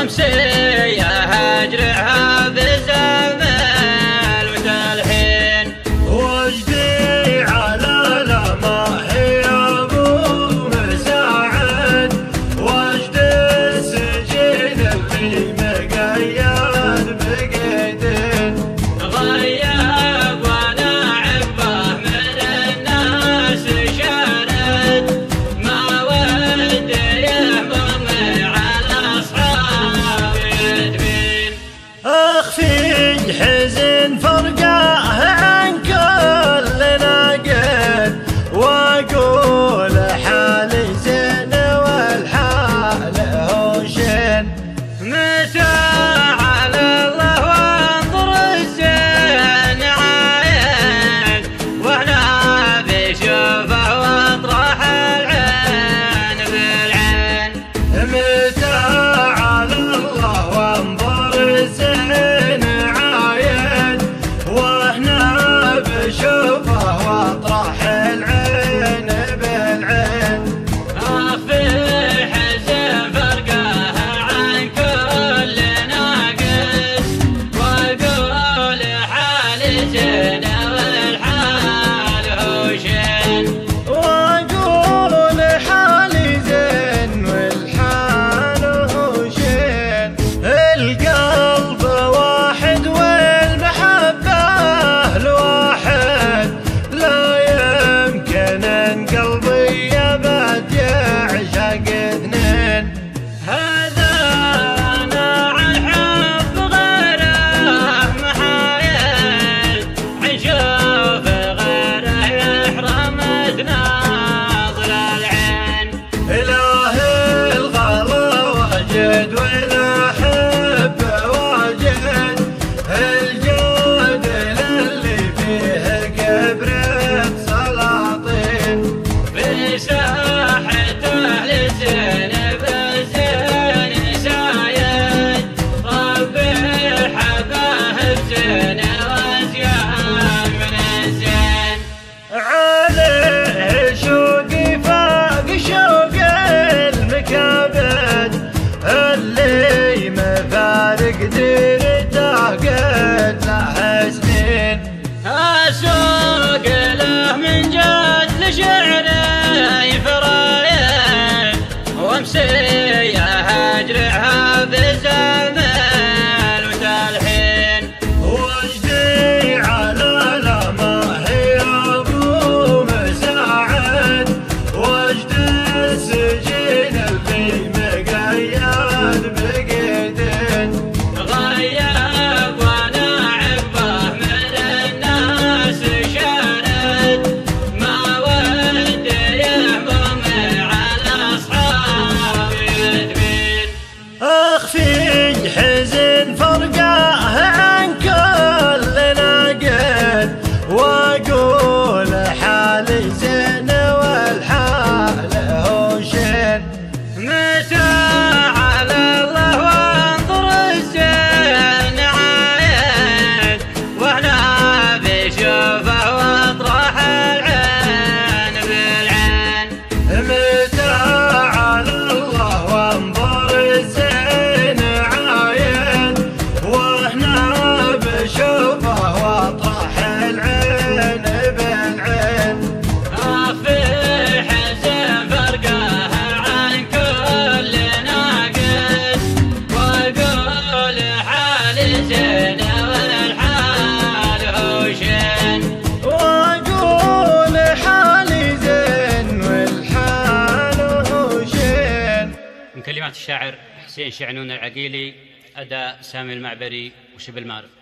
وامسية هجرها بزمل وتلحين وجدي على لماحي ابو مساعد وجد السجين اللي مقيد بقيدين غيب وانا عقبه من الناس شارد ما ود يهمم على اصحاب يدفين اخفي حزن فرقه عن كل ناقد واقول حالي زين والحال هوشين متى على الله وانظر الزين عاين وانا بشوفه واطرح العين بالعين متى على الله وانظر الزين عاين واحنا بشوفه واطرح العين بالعين اخفي حزن فرقه عن كل ناقص واقول حالي زين والحال هوشين واقول حالي زين والحال هوشين القلب واحد والمحبة الواحد لا يمكن ان قلبي ابد يعشق اثنين هذا انا عن حب غيره محايل عشوف غيره يحرمتنا ظل العين اله الغلا واجد والاحب واجد الجود للي فيه كبرت سلاطين بساحته لزين بزين سايد ربي حباه بزين وازيان من الزين عليه شوقي فاق شوق المكابد اللي مفارق ديرته قد له سنين اسوق له من جد لشعري فرايد وامسية هجرها بزمل وتلحين وجدي على لماحي ابو مساعد وجد السجين اللي مقيد بقيدين غيب وانا عقبه من الناس شارد ما ود يهمم على اصحاب يدفين اخفي حزن فرقه عن كل ناقد واقول حالي زين والحال هوشين متى على الله وانظر الزين عاين وانا بشوفه واطرح العين بالعين متى على الله وانظر الزين عاين واحنا بشوفه واطرح العين بالعين اخفي حزن فرقه عن كل ناقص واقول حالي زين والحال هوشين واقول حالي زين والحال هوشين. من كلمات الشاعر حسين شعنون العقيلي، أداء سامي المعبري وشبل مارف.